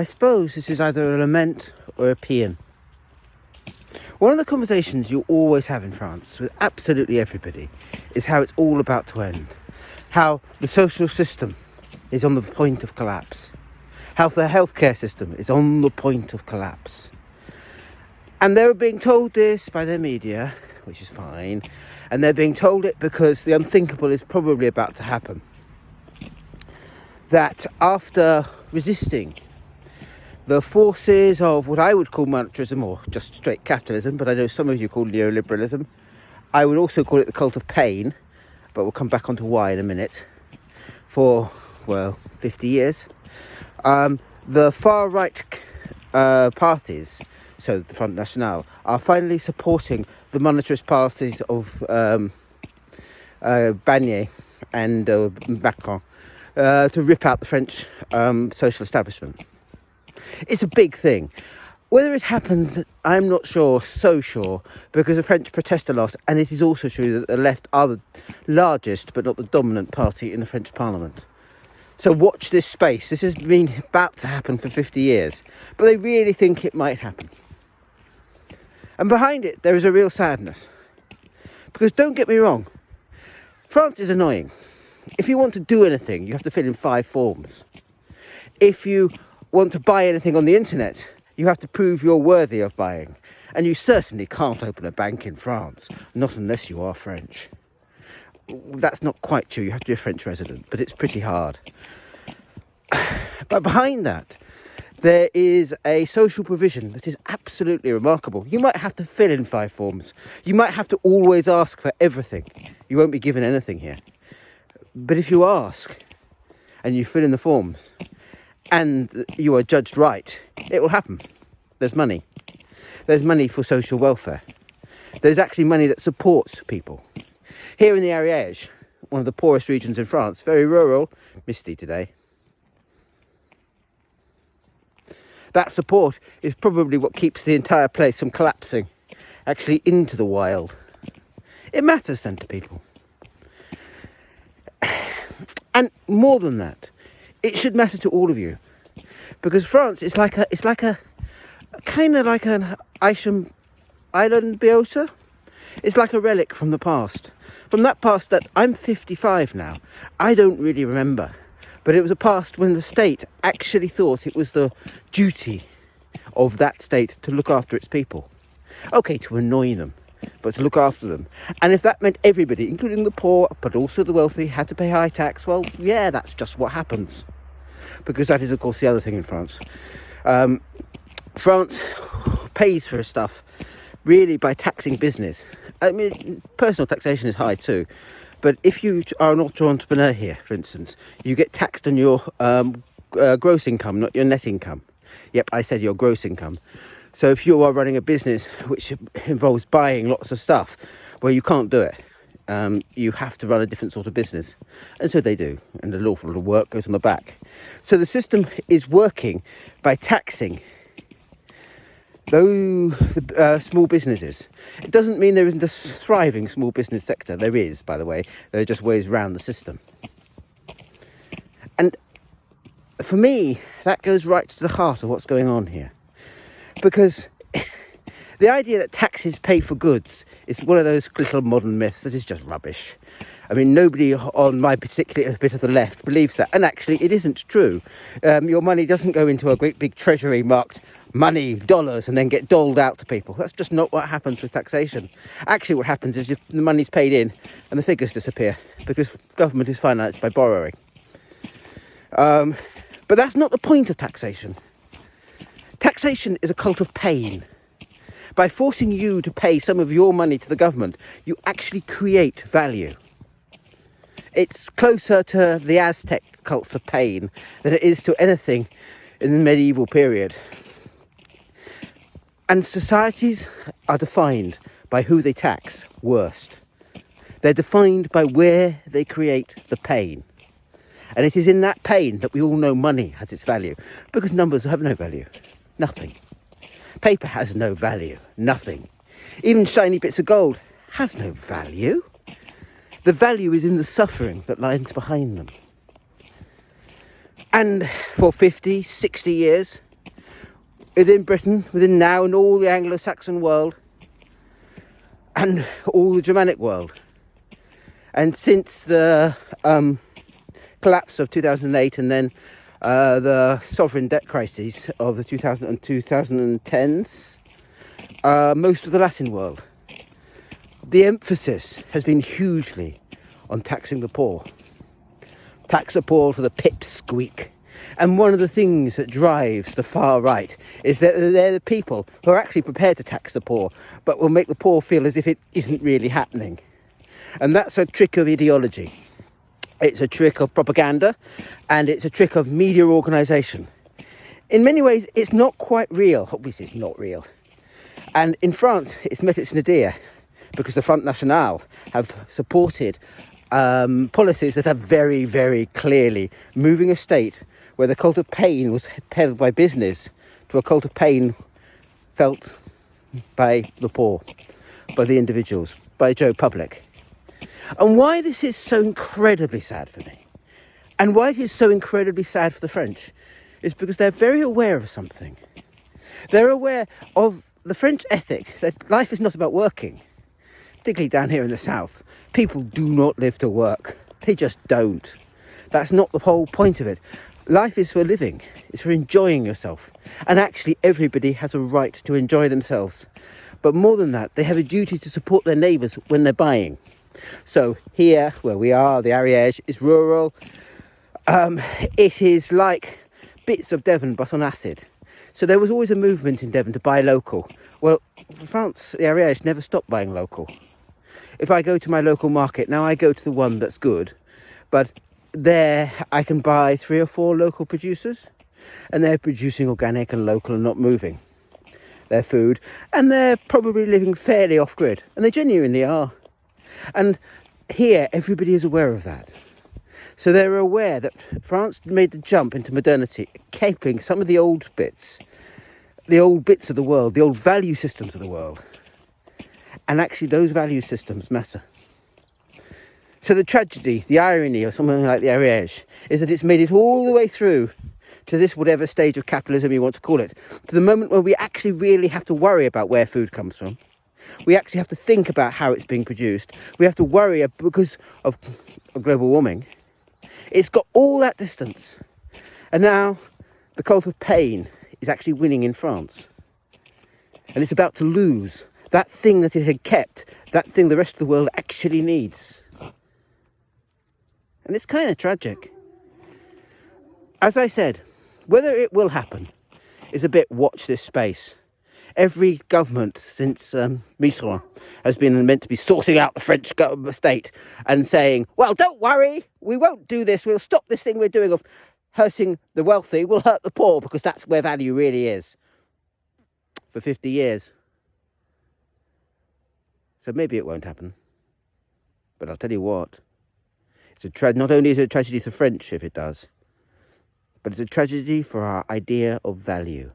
I suppose this is either a lament or a paean. One of the conversations you always have in France with absolutely everybody is how it's all about to end. How the social system is on the point of collapse. How the healthcare system is on the point of collapse. And they're being told this by their media, which is fine. And they're being told it because the unthinkable is probably about to happen. That after resisting the forces of what I would call monetarism, or just straight capitalism, but I know some of you call neoliberalism. I would also call it the cult of pain, but we'll come back onto why in a minute. For, 50 years. The far-right parties, so the Front National, are finally supporting the monetarist policies of Barnier and Macron to rip out the French social establishment. It's a big thing. Whether it happens, I'm not so sure, because the French protest a lot, and it is also true that the left are the largest, but not the dominant party in the French Parliament. So watch this space. This has been about to happen for 50 years, but they really think it might happen. And behind it, there is a real sadness. Because don't get me wrong, France is annoying. If you want to do anything, you have to fill in 5 forms. If you want to buy anything on the internet, you have to prove you're worthy of buying. And you certainly can't open a bank in France, not unless you are French. That's not quite true, you have to be a French resident, but it's pretty hard. But behind that, there is a social provision that is absolutely remarkable. You might have to fill in 5 forms. You might have to always ask for everything. You won't be given anything here. But if you ask, and you fill in the forms, and you are judged right, it will happen. There's money. There's money for social welfare. There's actually money that supports people. Here in the Ariège, one of the poorest regions in France, very rural, misty today. That support is probably what keeps the entire place from collapsing, actually into the wild. It matters then to people. And more than that, it should matter to all of you, because France is like a kind of like an Isham Island Biota. It's like a relic from the past. From that past that I'm 55 now. I don't really remember. But it was a past when the state actually thought it was the duty of that state to look after its people. Okay, to annoy them, but to look after them. And if that meant everybody, including the poor, but also the wealthy, had to pay high tax, well, yeah, that's just what happens. Because that is, of course, the other thing in France. France pays for stuff really by taxing business. I mean, personal taxation is high too. But if you are an entrepreneur here, for instance, you get taxed on your gross income, not your net income. Yep, I said your gross income. So if you are running a business which involves buying lots of stuff, well, you can't do it. You have to run a different sort of business. And so they do. And an awful lot of work goes on the back. So the system is working by taxing those small businesses. It doesn't mean there isn't a thriving small business sector. There is, by the way. There are just ways around the system. And for me, that goes right to the heart of what's going on here. Because the idea that taxes pay for goods is one of those little modern myths that is just rubbish. I mean, nobody on my particular bit of the left believes that. And actually, it isn't true. Your money doesn't go into a great big treasury marked money, dollars, and then get doled out to people. That's just not what happens with taxation. Actually, what happens is the money's paid in and the figures disappear because government is financed by borrowing. But that's not the point of taxation. Taxation is a cult of pain. By forcing you to pay some of your money to the government, you actually create value. It's closer to the Aztec cults of pain than it is to anything in the medieval period. And societies are defined by who they tax worst. They're defined by where they create the pain. And it is in that pain that we all know money has its value. Because numbers have no value. Nothing. Paper has no value. Nothing. Even shiny bits of gold has no value. The value is in the suffering that lies behind them. And for 50, 60 years, within Britain, within now, and all the Anglo-Saxon world, and all the Germanic world. And since the collapse of 2008 and then the sovereign debt crises of the 2000 and 2010s, most of the Latin world, the emphasis has been hugely on taxing the poor. Tax the poor to the pipsqueak. And one of the things that drives the far right is that they're the people who are actually prepared to tax the poor, but will make the poor feel as if it isn't really happening. And that's a trick of ideology. It's a trick of propaganda, and it's a trick of media organisation. In many ways, it's not quite real. Obviously, it's not real. And in France, it's met its nadir, because the Front National have supported policies that are very, very clearly moving a state where the cult of pain was held by business to a cult of pain felt by the poor, by the individuals, by Joe Public. And why this is so incredibly sad for me, and why it is so incredibly sad for the French, is because they're very aware of something. They're aware of the French ethic that life is not about working. Particularly down here in the south, people do not live to work. They just don't. That's not the whole point of it. Life is for living. It's for enjoying yourself. And actually, everybody has a right to enjoy themselves. But more than that, they have a duty to support their neighbours when they're buying. So here, where we are, the Ariège is rural. It is like bits of Devon, but on acid. So there was always a movement in Devon to buy local. Well, France, the Ariège never stopped buying local. If I go to my local market, now I go to the one that's good, but there I can buy 3 or 4 local producers, and they're producing organic and local and not moving their food, and they're probably living fairly off-grid, and they genuinely are. And here, everybody is aware of that. So they're aware that France made the jump into modernity, keeping some of the old bits of the world, the old value systems of the world. And actually, those value systems matter. So the tragedy, the irony of something like the Ariège is that it's made it all the way through to this whatever stage of capitalism you want to call it, to the moment where we actually really have to worry about where food comes from. We actually have to think about how it's being produced. We have to worry because of global warming. It's got all that distance. And now the cult of pain is actually winning in France. And it's about to lose that thing that it had kept, that thing the rest of the world actually needs. And it's kind of tragic. As I said, whether it will happen is a bit watch this space. Every government since Mitterrand has been meant to be sorting out the French state and saying, well, don't worry, we won't do this. We'll stop this thing we're doing of hurting the wealthy. We'll hurt the poor because that's where value really is. For 50 years. So maybe it won't happen. But I'll tell you what. Not only is it a tragedy for the French if it does, but it's a tragedy for our idea of value.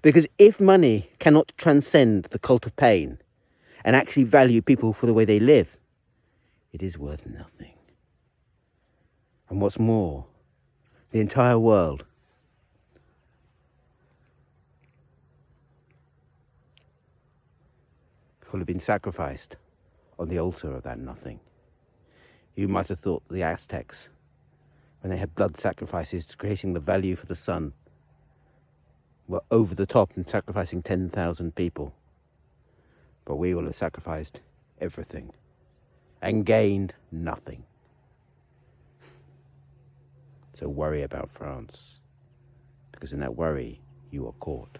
Because if money cannot transcend the cult of pain and actually value people for the way they live, it is worth nothing. And what's more, the entire world will have been sacrificed on the altar of that nothing. You might have thought the Aztecs, when they had blood sacrifices creating the value for the sun, were over the top in sacrificing 10,000 people. But we will have sacrificed everything and gained nothing. So worry about France, because in that worry, you are caught.